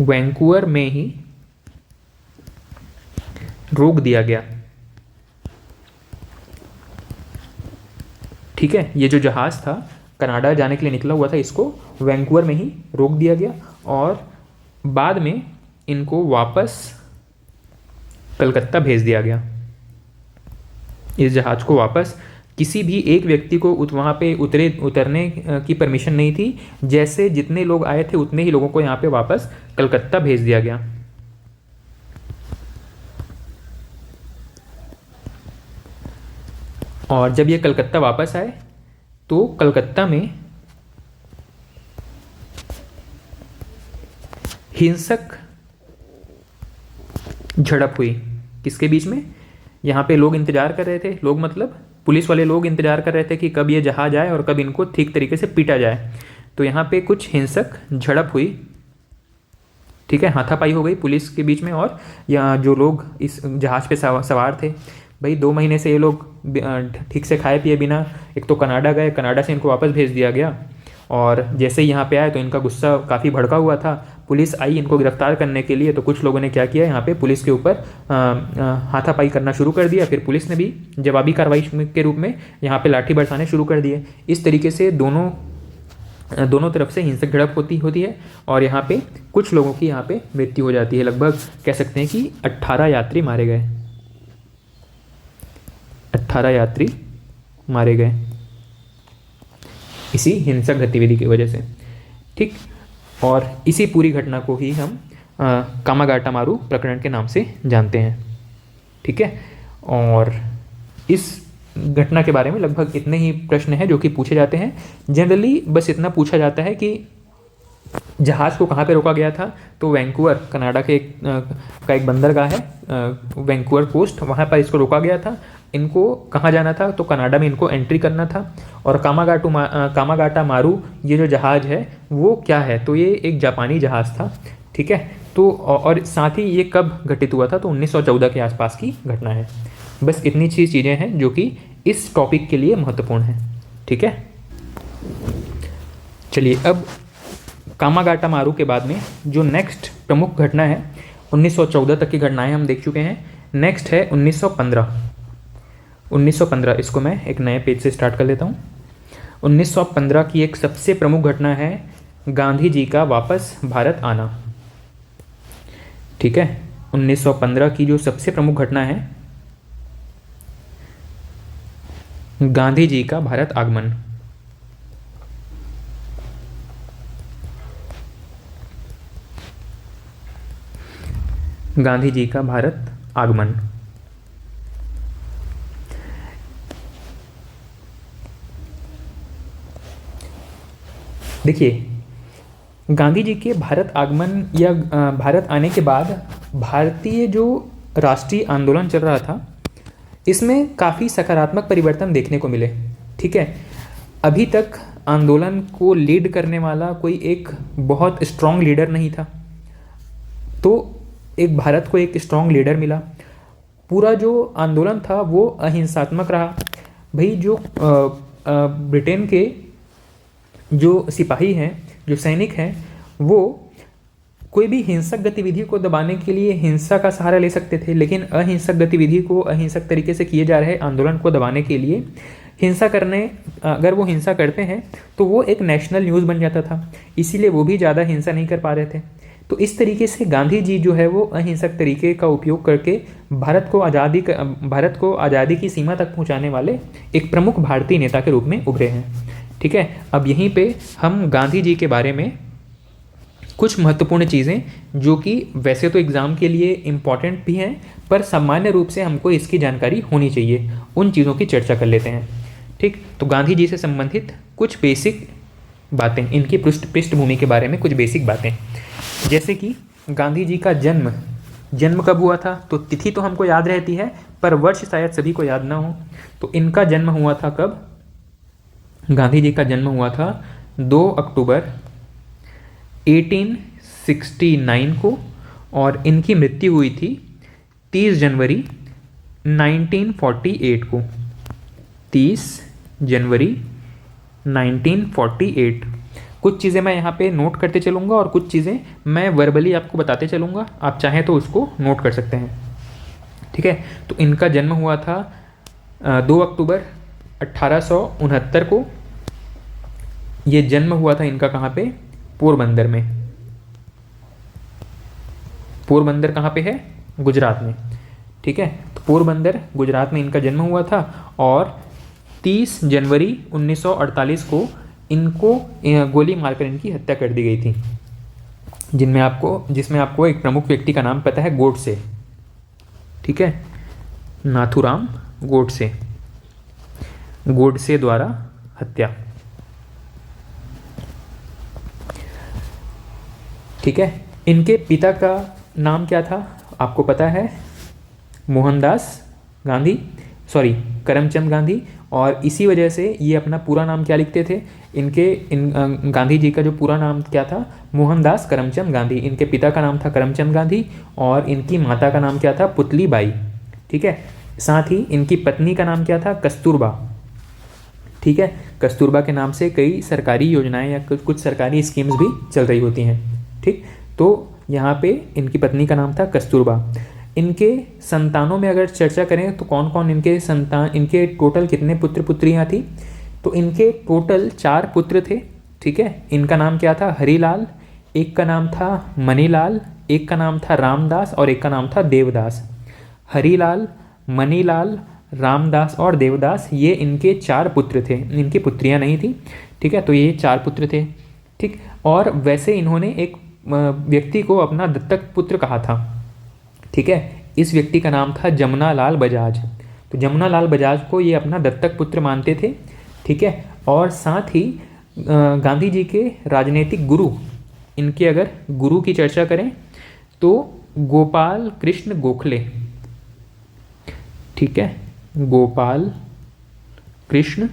वैंकूवर में ही रोक दिया गया। ठीक है, ये जो जहाज़ था कनाडा जाने के लिए निकला हुआ था, इसको वैंकूवर में ही रोक दिया गया और बाद में इनको वापस कलकत्ता भेज दिया गया। इस जहाज़ को वापस किसी भी एक व्यक्ति को वहाँ पे उतरने की परमिशन नहीं थी। जैसे जितने लोग आए थे उतने ही लोगों को यहाँ पे वापस कलकत्ता भेज दिया गया। और जब ये कलकत्ता वापस आए तो कलकत्ता में हिंसक झड़प हुई। किसके बीच में? यहाँ पे लोग इंतज़ार कर रहे थे, लोग मतलब पुलिस वाले लोग इंतज़ार कर रहे थे कि कब ये जहाज़ आए और कब इनको ठीक तरीके से पीटा जाए। तो यहाँ पे कुछ हिंसक झड़प हुई। ठीक है, हाथापाई हो गई पुलिस के बीच में और यहाँ जो लोग इस जहाज़ पे सवार थे। भाई 2 महीने से ये लोग ठीक से खाए पिए बिना एक तो कनाडा गए, कनाडा से इनको वापस भेज दिया गया, और जैसे ही यहाँ पे आए तो इनका गुस्सा काफ़ी भड़का हुआ था। पुलिस आई इनको गिरफ्तार करने के लिए, तो कुछ लोगों ने क्या किया, यहाँ पे पुलिस के ऊपर हाथापाई करना शुरू कर दिया। फिर पुलिस ने भी जवाबी कार्रवाई के रूप में यहाँ पे लाठी बरसाने शुरू कर दिए। इस तरीके से दोनों तरफ से हिंसक झड़प होती है और यहाँ पे कुछ लोगों की यहाँ पे मृत्यु हो जाती है। लगभग कह सकते हैं कि 18 यात्री मारे गए। 18 यात्री मारे गए इसी हिंसक गतिविधि की वजह से। ठीक, और इसी पूरी घटना को ही हम कामागाटा मारू प्रकरण के नाम से जानते हैं। ठीक है, और इस घटना के बारे में लगभग इतने ही प्रश्न हैं जो कि पूछे जाते हैं। जनरली बस इतना पूछा जाता है कि जहाज़ को कहाँ पे रोका गया था, तो वैंकूवर कनाडा के का एक बंदरगाह है, वैंकूवर पोस्ट, वहाँ पर इसको रोका गया था। इनको कहाँ जाना था, तो कनाडा में इनको एंट्री करना था। और कामागाटा मारू ये जो जहाज़ है वो क्या है, तो ये एक जापानी जहाज़ था। ठीक है, तो और साथ ही ये कब घटित हुआ था, तो 1914 के आसपास की घटना है। बस इतनी सी चीज़ें हैं जो कि इस टॉपिक के लिए महत्वपूर्ण हैं। ठीक है, चलिए अब कामागाटा मारू के बाद में जो नेक्स्ट प्रमुख घटना है, 1914 तक की घटनाएं हम देख चुके हैं। नेक्स्ट है 1915। 1915 इसको मैं एक नए पेज से स्टार्ट कर लेता हूँ। 1915 की एक सबसे प्रमुख घटना है गांधी जी का वापस भारत आना। ठीक है, 1915 की जो सबसे प्रमुख घटना है गांधी जी का भारत आगमन। गांधी जी का भारत आगमन। देखिए, गांधी जी के भारत आगमन या भारत आने के बाद भारतीय जो राष्ट्रीय आंदोलन चल रहा था, इसमें काफ़ी सकारात्मक परिवर्तन देखने को मिले। ठीक है, अभी तक आंदोलन को लीड करने वाला कोई एक बहुत स्ट्रॉन्ग लीडर नहीं था, तो एक भारत को एक स्ट्रॉन्ग लीडर मिला। पूरा जो आंदोलन था वो अहिंसात्मक रहा। भाई, जो ब्रिटेन के जो सिपाही हैं, जो सैनिक हैं, वो कोई भी हिंसक गतिविधि को दबाने के लिए हिंसा का सहारा ले सकते थे, लेकिन अहिंसक गतिविधि को, अहिंसक तरीके से किए जा रहे आंदोलन को दबाने के लिए अगर वो हिंसा करते हैं तो वो एक नेशनल न्यूज़ बन जाता था, इसीलिए वो भी ज़्यादा हिंसा नहीं कर पा रहे थे। तो इस तरीके से गांधी जी जो है वो अहिंसक तरीके का उपयोग करके भारत को आज़ादी की सीमा तक पहुंचाने वाले एक प्रमुख भारतीय नेता के रूप में उभरे हैं। ठीक है, अब यहीं पे हम गांधी जी के बारे में कुछ महत्वपूर्ण चीज़ें, जो कि वैसे तो एग्ज़ाम के लिए इम्पॉर्टेंट भी हैं, पर सामान्य रूप से हमको इसकी जानकारी होनी चाहिए, उन चीज़ों की चर्चा कर लेते हैं। ठीक, तो गांधी जी से संबंधित कुछ बेसिक बातें, इनकी पृष्ठभूमि के बारे में कुछ बेसिक बातें, जैसे कि गांधी जी का जन्म कब हुआ था, तो तिथि तो हमको याद रहती है, पर वर्ष शायद सभी को याद ना हो। तो इनका जन्म हुआ था कब? गांधी जी का जन्म हुआ था 2 अक्टूबर 1869 को, और इनकी मृत्यु हुई थी 30 जनवरी 1948 को। 30 जनवरी 1948। कुछ चीज़ें मैं यहाँ पे नोट करते चलूँगा और कुछ चीज़ें मैं वर्बली आपको बताते चलूँगा, आप चाहें तो उसको नोट कर सकते हैं। ठीक है, तो इनका जन्म हुआ था 2 अक्टूबर 1869 को। ये जन्म हुआ था इनका कहाँ पे? पोरबंदर में। पोरबंदर कहाँ पे है? गुजरात में। ठीक है, तो पोरबंदर गुजरात में इनका जन्म हुआ था, और 30 जनवरी 1948 को इनको गोली मारकर इनकी हत्या कर दी गई थी, जिसमें आपको एक प्रमुख व्यक्ति का नाम पता है, गोडसे। ठीक है, नाथूराम गोडसे द्वारा हत्या। ठीक है, इनके पिता का नाम क्या था आपको पता है? करमचंद गांधी। और इसी वजह से ये अपना पूरा नाम क्या लिखते थे? गांधी जी का जो पूरा नाम क्या था? मोहनदास करमचंद गांधी। इनके पिता का नाम था करमचंद गांधी, और इनकी माता का नाम क्या था? पुतली बाई। ठीक है, साथ ही इनकी पत्नी का नाम क्या था? कस्तूरबा। ठीक है, कस्तूरबा के नाम से कई सरकारी योजनाएं या कुछ सरकारी स्कीम्स भी चल रही होती हैं। ठीक, तो यहाँ पे इनकी पत्नी का नाम था कस्तूरबा। इनके संतानों में अगर चर्चा करें तो कौन कौन इनके टोटल कितने पुत्र पुत्रियाँ थी? तो इनके टोटल 4 पुत्र थे। ठीक है, इनका नाम क्या था? हरीलाल, एक का नाम था मनीलाल, एक का नाम था रामदास, और एक का नाम था देवदास। हरीलाल, मनीलाल, रामदास और देवदास, ये इनके 4 पुत्र थे, इनकी पुत्रियाँ नहीं थी। ठीक है, तो ये 4 पुत्र थे। ठीक, और वैसे इन्होंने एक व्यक्ति को अपना दत्तक पुत्र कहा था। ठीक है, इस व्यक्ति का नाम था जमुना लाल बजाज। तो जमुना लाल बजाज को ये अपना दत्तक पुत्र मानते थे। ठीक है, और साथ ही गांधी जी के राजनीतिक गुरु, इनके अगर गुरु की चर्चा करें तो गोपाल कृष्ण गोखले। ठीक है, गोपाल कृष्ण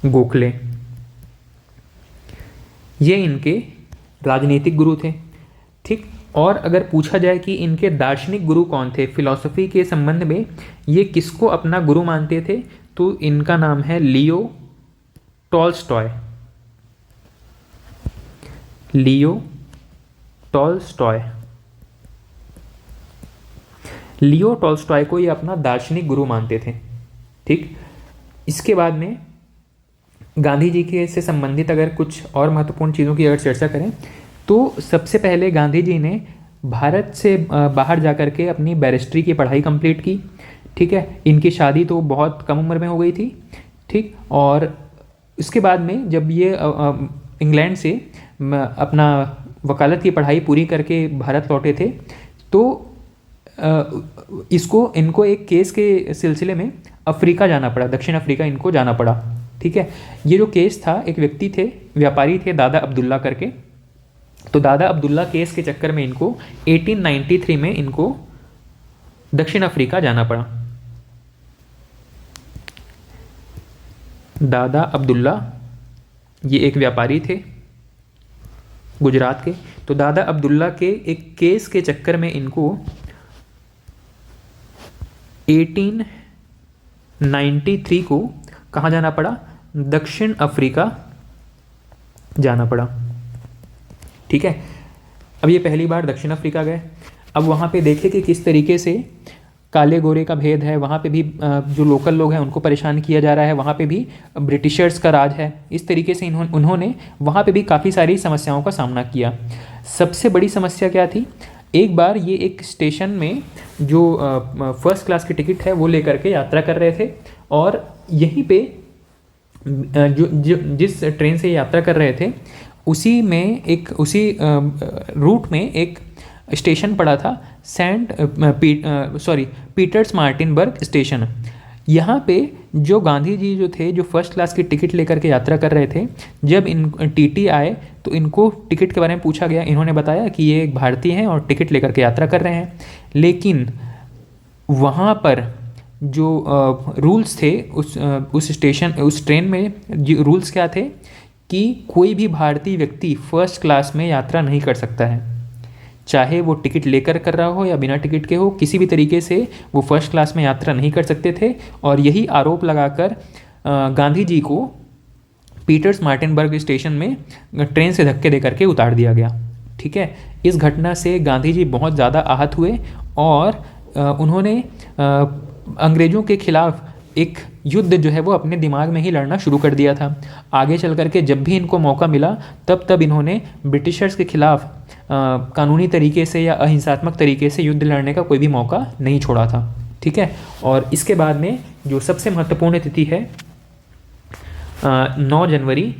गोखले, ये इनके राजनीतिक गुरु थे। ठीक, और अगर पूछा जाए कि इनके दार्शनिक गुरु कौन थे, फिलॉसफी के संबंध में ये किसको अपना गुरु मानते थे, तो इनका नाम है लियो टॉल्स्टॉय। लियो टॉल्स्टॉय को ये अपना दार्शनिक गुरु मानते थे। ठीक, इसके बाद में गांधी जी के से संबंधित अगर कुछ और महत्वपूर्ण चीज़ों की अगर चर्चा करें तो सबसे पहले गांधी जी ने भारत से बाहर जाकर के अपनी बैरिस्ट्री की पढ़ाई कंप्लीट की। ठीक है, इनकी शादी तो बहुत कम उम्र में हो गई थी। ठीक, और इसके बाद में जब ये इंग्लैंड से अपना वकालत की पढ़ाई पूरी करके भारत लौटे थे, तो इनको एक केस के सिलसिले में अफ्रीका जाना पड़ा, दक्षिण अफ्रीका इनको जाना पड़ा। ठीक है। ये जो केस था, एक व्यक्ति थे, व्यापारी थे दादा अब्दुल्ला करके। तो दादा अब्दुल्ला केस के चक्कर में इनको 1893 में इनको दक्षिण अफ्रीका जाना पड़ा। दादा अब्दुल्ला ये एक व्यापारी थे गुजरात के। तो दादा अब्दुल्ला के एक केस के चक्कर में इनको 1893 को कहाँ जाना पड़ा? दक्षिण अफ्रीका जाना पड़ा। ठीक है। अब ये पहली बार दक्षिण अफ्रीका गए। अब वहाँ पे देखे कि किस तरीके से काले गोरे का भेद है, वहाँ पे भी जो लोकल लोग हैं उनको परेशान किया जा रहा है, वहाँ पे भी ब्रिटिशर्स का राज है। इस तरीके से उन्होंने वहाँ पे भी काफ़ी सारी समस्याओं का सामना किया। सबसे बड़ी समस्या क्या थी? एक बार ये एक स्टेशन में जो फर्स्ट क्लास की टिकट है वो लेकर के यात्रा कर रहे थे, और यहीं पे जिस ट्रेन से यात्रा कर रहे थे उसी रूट में एक स्टेशन पड़ा था, पीटर्स मार्टिनबर्ग स्टेशन। यहाँ पे जो गांधी जी जो थे, जो फर्स्ट क्लास की टिकट लेकर के यात्रा कर रहे थे, जब इन टीटी आए तो इनको टिकट के बारे में पूछा गया। इन्होंने बताया कि ये एक भारतीय हैं और टिकट लेकर के यात्रा कर रहे हैं। लेकिन वहाँ पर जो रूल्स थे उस ट्रेन में रूल्स क्या थे कि कोई भी भारतीय व्यक्ति फर्स्ट क्लास में यात्रा नहीं कर सकता है, चाहे वो टिकट लेकर कर रहा हो या बिना टिकट के हो, किसी भी तरीके से वो फर्स्ट क्लास में यात्रा नहीं कर सकते थे। और यही आरोप लगाकर गांधी जी को पीटर्स मार्टिनबर्ग स्टेशन में ट्रेन से धक्के दे करके उतार दिया गया। ठीक है। इस घटना से गांधी जी बहुत ज़्यादा आहत हुए और उन्होंने अंग्रेज़ों के खिलाफ एक युद्ध जो है वो अपने दिमाग में ही लड़ना शुरू कर दिया था। आगे चल करके जब भी इनको मौका मिला तब इन्होंने ब्रिटिशर्स के खिलाफ कानूनी तरीके से या अहिंसात्मक तरीके से युद्ध लड़ने का कोई भी मौका नहीं छोड़ा था। ठीक है। और इसके बाद में जो सबसे महत्वपूर्ण तिथि है 9 जनवरी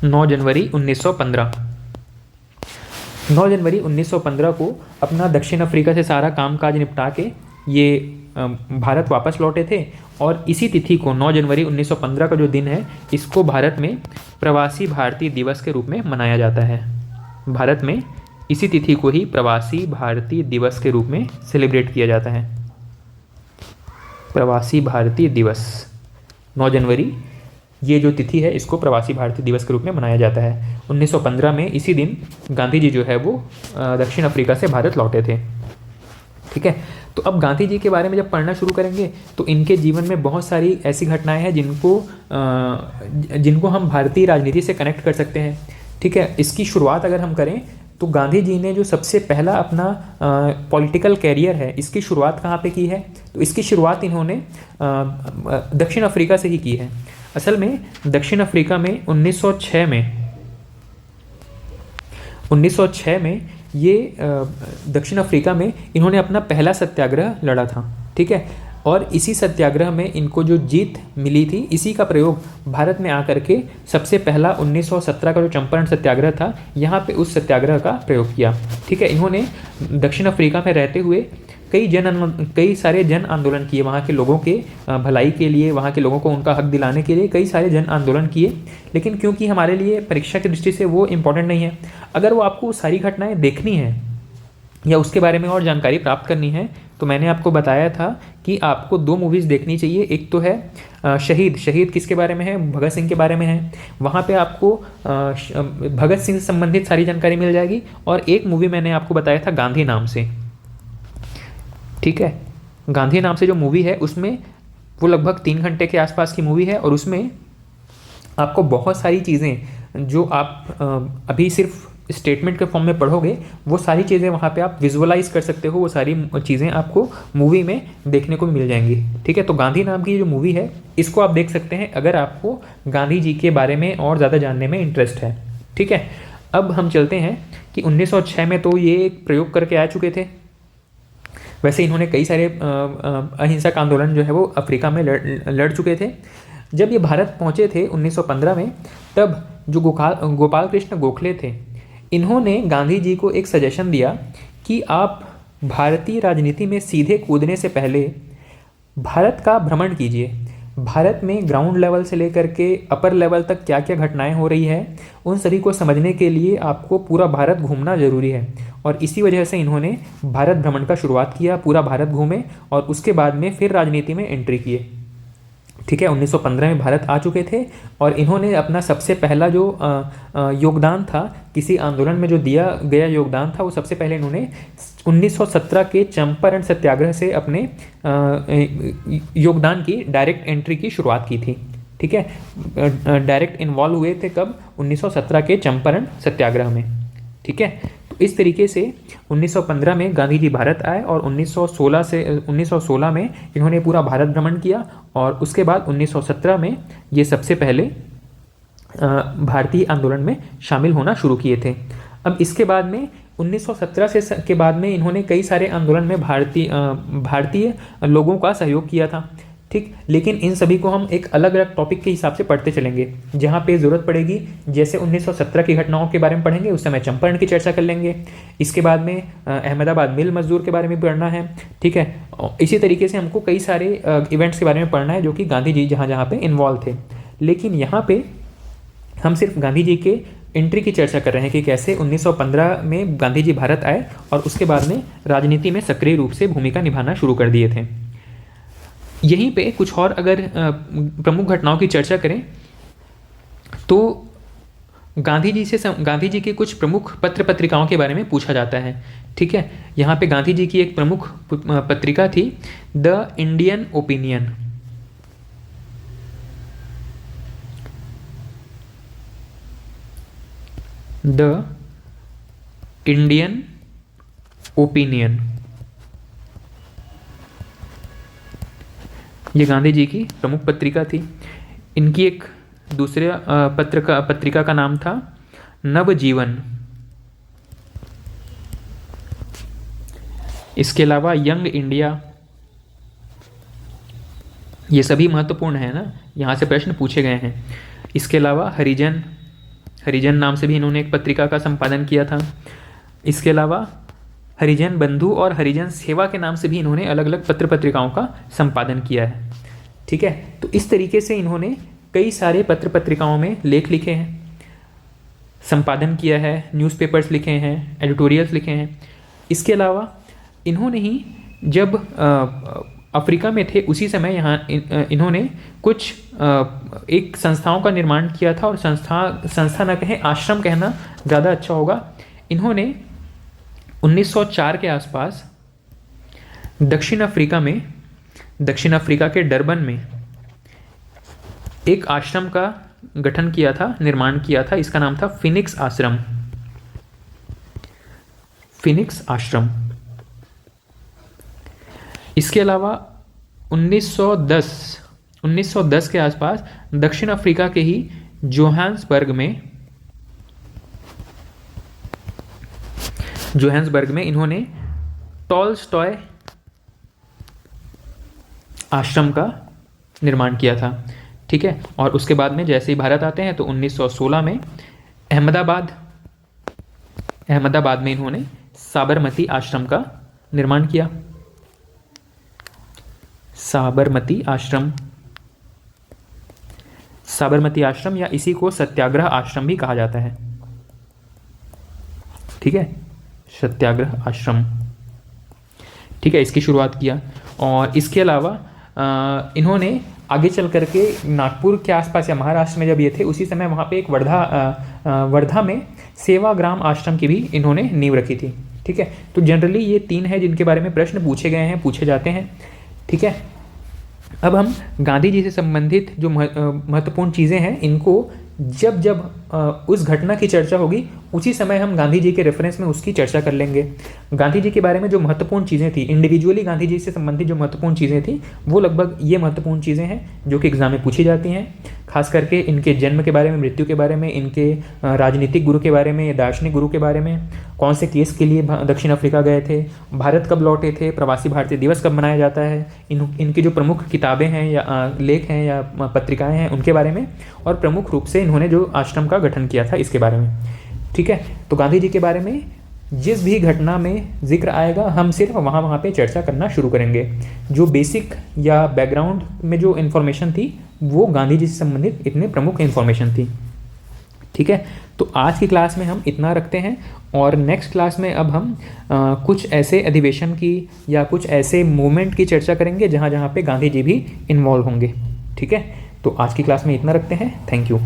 1915। 9 जनवरी 1915 को अपना दक्षिण अफ्रीका से सारा कामकाज निपटा के ये भारत वापस लौटे थे। और इसी तिथि को 9 जनवरी 1915 का जो दिन है, इसको भारत में प्रवासी भारतीय दिवस के रूप में मनाया जाता है। भारत में इसी तिथि को ही प्रवासी भारतीय दिवस के रूप में सेलिब्रेट किया जाता है। प्रवासी भारतीय दिवस 9 जनवरी, ये जो तिथि है इसको प्रवासी भारतीय दिवस के रूप में मनाया जाता है। 1915 में इसी दिन गांधी जी जो है वो दक्षिण अफ्रीका से भारत लौटे थे। ठीक है। तो अब गांधी जी के बारे में जब पढ़ना शुरू करेंगे तो इनके जीवन में बहुत सारी ऐसी घटनाएं हैं जिनको हम भारतीय राजनीति से कनेक्ट कर सकते हैं। ठीक है। इसकी शुरुआत अगर हम करें तो गांधी जी ने जो सबसे पहला अपना पॉलिटिकल कैरियर है, इसकी शुरुआत कहाँ पे की है? तो इसकी शुरुआत इन्होंने दक्षिण अफ्रीका से ही की है। असल में दक्षिण अफ्रीका में 1906 में ये दक्षिण अफ्रीका में इन्होंने अपना पहला सत्याग्रह लड़ा था। ठीक है। और इसी सत्याग्रह में इनको जो जीत मिली थी, इसी का प्रयोग भारत में आकर के सबसे पहला 1917 का जो चंपारण सत्याग्रह था, यहाँ पे उस सत्याग्रह का प्रयोग किया। ठीक है। इन्होंने दक्षिण अफ्रीका में रहते हुए कई सारे जन आंदोलन किए, वहाँ के लोगों के भलाई के लिए, वहाँ के लोगों को उनका हक दिलाने के लिए कई सारे जन आंदोलन किए। लेकिन क्योंकि हमारे लिए परीक्षा की दृष्टि से वो इम्पोर्टेंट नहीं है, अगर वो आपको सारी घटनाएं देखनी है या उसके बारे में और जानकारी प्राप्त करनी है तो मैंने आपको बताया था कि आपको 2 मूवीज़ देखनी चाहिए। एक तो है शहीद किसके बारे में है? भगत सिंह के बारे में है। वहाँ पे आपको भगत सिंह से संबंधित सारी जानकारी मिल जाएगी। और एक मूवी मैंने आपको बताया था गांधी नाम से। ठीक है। गांधी नाम से जो मूवी है उसमें वो लगभग 3 घंटे के आसपास की मूवी है, और उसमें आपको बहुत सारी चीज़ें जो आप अभी सिर्फ स्टेटमेंट के फॉर्म में पढ़ोगे, वो सारी चीज़ें वहाँ पे आप विजुअलाइज कर सकते हो। वो सारी चीज़ें आपको मूवी में देखने को मिल जाएंगी। ठीक है। तो गांधी नाम की जो मूवी है इसको आप देख सकते हैं अगर आपको गांधी जी के बारे में और ज़्यादा जानने में इंटरेस्ट है। ठीक है। अब हम चलते हैं कि 1906 में तो ये एक प्रयोग करके आ चुके थे। वैसे इन्होंने कई सारे अहिंसक आंदोलन जो है वो अफ्रीका में लड़ चुके थे। जब ये भारत पहुँचे थे 1915 में, तब जो गोपाल कृष्ण गोखले थे, इन्होंने गांधी जी को एक सजेशन दिया कि आप भारतीय राजनीति में सीधे कूदने से पहले भारत का भ्रमण कीजिए। भारत में ग्राउंड लेवल से लेकर के अपर लेवल तक क्या क्या घटनाएं हो रही है, उन सभी को समझने के लिए आपको पूरा भारत घूमना जरूरी है। और इसी वजह से इन्होंने भारत भ्रमण का शुरुआत किया, पूरा भारत घूमे और उसके बाद में फिर राजनीति में एंट्री किए। ठीक है, 1915 में भारत आ चुके थे और इन्होंने अपना सबसे पहला जो योगदान था किसी आंदोलन में, जो दिया गया योगदान था, वो सबसे पहले इन्होंने 1917 के चंपारण सत्याग्रह से अपने योगदान की डायरेक्ट एंट्री की शुरुआत की थी। ठीक है, डायरेक्ट इन्वॉल्व हुए थे कब? 1917 के चंपारण सत्याग्रह में। ठीक है, तो इस तरीके से 1915 में गांधी जी भारत आए और 1916 में इन्होंने पूरा भारत भ्रमण किया और उसके बाद 1917 में ये सबसे पहले भारतीय आंदोलन में शामिल होना शुरू किए थे। अब इसके बाद में 1917 से के बाद में इन्होंने कई सारे आंदोलन में भारतीय लोगों का सहयोग किया था। ठीक, लेकिन इन सभी को हम एक अलग अलग टॉपिक के हिसाब से पढ़ते चलेंगे, जहाँ पे ज़रूरत पड़ेगी जैसे 1917 की घटनाओं के बारे में पढ़ेंगे, उस समय चंपारण की चर्चा कर लेंगे। इसके बाद में अहमदाबाद मिल मजदूर के बारे में पढ़ना है। ठीक है, इसी तरीके से हमको कई सारे इवेंट्स के बारे में पढ़ना है जो कि गांधी जी जहाँ जहाँ पे इन्वॉल्व थे। लेकिन यहाँ पे हम सिर्फ गांधी जी के एंट्री की चर्चा कर रहे हैं कि कैसे 1915 में गांधी जी भारत आए और उसके बाद में राजनीति में सक्रिय रूप से भूमिका निभाना शुरू कर दिए थे। यहीं पे कुछ और अगर प्रमुख घटनाओं की चर्चा करें तो गांधी जी के कुछ प्रमुख पत्र पत्रिकाओं के बारे में पूछा जाता है। ठीक है, यहाँ पे गांधी जी की एक प्रमुख पत्रिका थी the Indian opinion. The Indian opinion, ये गांधी जी की प्रमुख पत्रिका थी। इनकी एक दूसरे पत्रिका का नाम था नवजीवन। इसके अलावा यंग इंडिया, ये सभी महत्वपूर्ण है ना, यहाँ से प्रश्न पूछे गए हैं। इसके अलावा हरिजन नाम से भी इन्होंने एक पत्रिका का संपादन किया था। इसके अलावा हरिजन बंधु और हरिजन सेवा के नाम से भी इन्होंने अलग अलग पत्र पत्रिकाओं का संपादन किया है। ठीक है, तो इस तरीके से इन्होंने कई सारे पत्र पत्रिकाओं में लेख लिखे हैं, संपादन किया है, न्यूज़पेपर्स लिखे हैं, एडिटोरियल्स लिखे हैं। इसके अलावा इन्होंने ही जब अफ्रीका में थे उसी समय यहाँ इन्होंने कुछ एक संस्थाओं का निर्माण किया था, और संस्था ना कहें, आश्रम कहना ज़्यादा अच्छा होगा। इन्होंने 1904 के आसपास दक्षिण अफ्रीका के डरबन में एक आश्रम का गठन किया था, निर्माण किया था। इसका नाम था फिनिक्स आश्रम। इसके अलावा 1910 के आसपास दक्षिण अफ्रीका के ही जोहान्सबर्ग में इन्होंने टॉलस्टॉय आश्रम का निर्माण किया था। ठीक है, और उसके बाद में जैसे ही भारत आते हैं तो 1916 में अहमदाबाद में इन्होंने साबरमती आश्रम का निर्माण किया। साबरमती आश्रम या इसी को सत्याग्रह आश्रम भी कहा जाता है। ठीक है, सत्याग्रह आश्रम। ठीक है, इसकी शुरुआत किया। और इसके अलावा इन्होंने आगे चल करके नागपुर के आसपास या महाराष्ट्र में जब ये थे उसी समय वहाँ पे एक वर्धा में सेवाग्राम आश्रम की भी इन्होंने नींव रखी थी। ठीक है, तो जनरली ये 3 हैं जिनके बारे में प्रश्न पूछे जाते हैं। ठीक है, अब हम गांधी जी से संबंधित जो महत्वपूर्ण चीज़ें हैं इनको जब उस घटना की चर्चा होगी उसी समय हम गांधी जी के रेफरेंस में उसकी चर्चा कर लेंगे। गांधी जी के बारे में जो महत्वपूर्ण चीज़ें थी, इंडिविजुअली गांधी जी से संबंधित जो महत्वपूर्ण चीज़ें थी, वो लगभग ये महत्वपूर्ण चीज़ें हैं जो कि एग्जाम में पूछी जाती हैं। खास करके इनके जन्म के बारे में, मृत्यु के बारे में, इनके राजनीतिक गुरु के बारे में, दार्शनिक गुरु के बारे में, कौन से केस के लिए दक्षिण अफ्रीका गए थे, भारत कब लौटे थे, प्रवासी भारतीय दिवस कब मनाया जाता है, इनकी जो प्रमुख किताबें हैं या लेख हैं या पत्रिकाएँ हैं उनके बारे में, और प्रमुख रूप से इन्होंने जो आश्रम का गठन किया था इसके बारे में। ठीक है, तो गांधी जी के बारे में जिस भी घटना में जिक्र आएगा हम सिर्फ वहाँ पे चर्चा करना शुरू करेंगे। जो बेसिक या बैकग्राउंड में जो इन्फॉर्मेशन थी वो गांधी जी से संबंधित इतने प्रमुख इन्फॉर्मेशन थी। ठीक है, तो आज की क्लास में हम इतना रखते हैं और नेक्स्ट क्लास में अब हम कुछ ऐसे अधिवेशन की या कुछ ऐसे मूवमेंट की चर्चा करेंगे जहाँ जहाँ पे गांधी जी भी इन्वॉल्व होंगे। ठीक है, तो आज की क्लास में इतना रखते हैं। Thank you.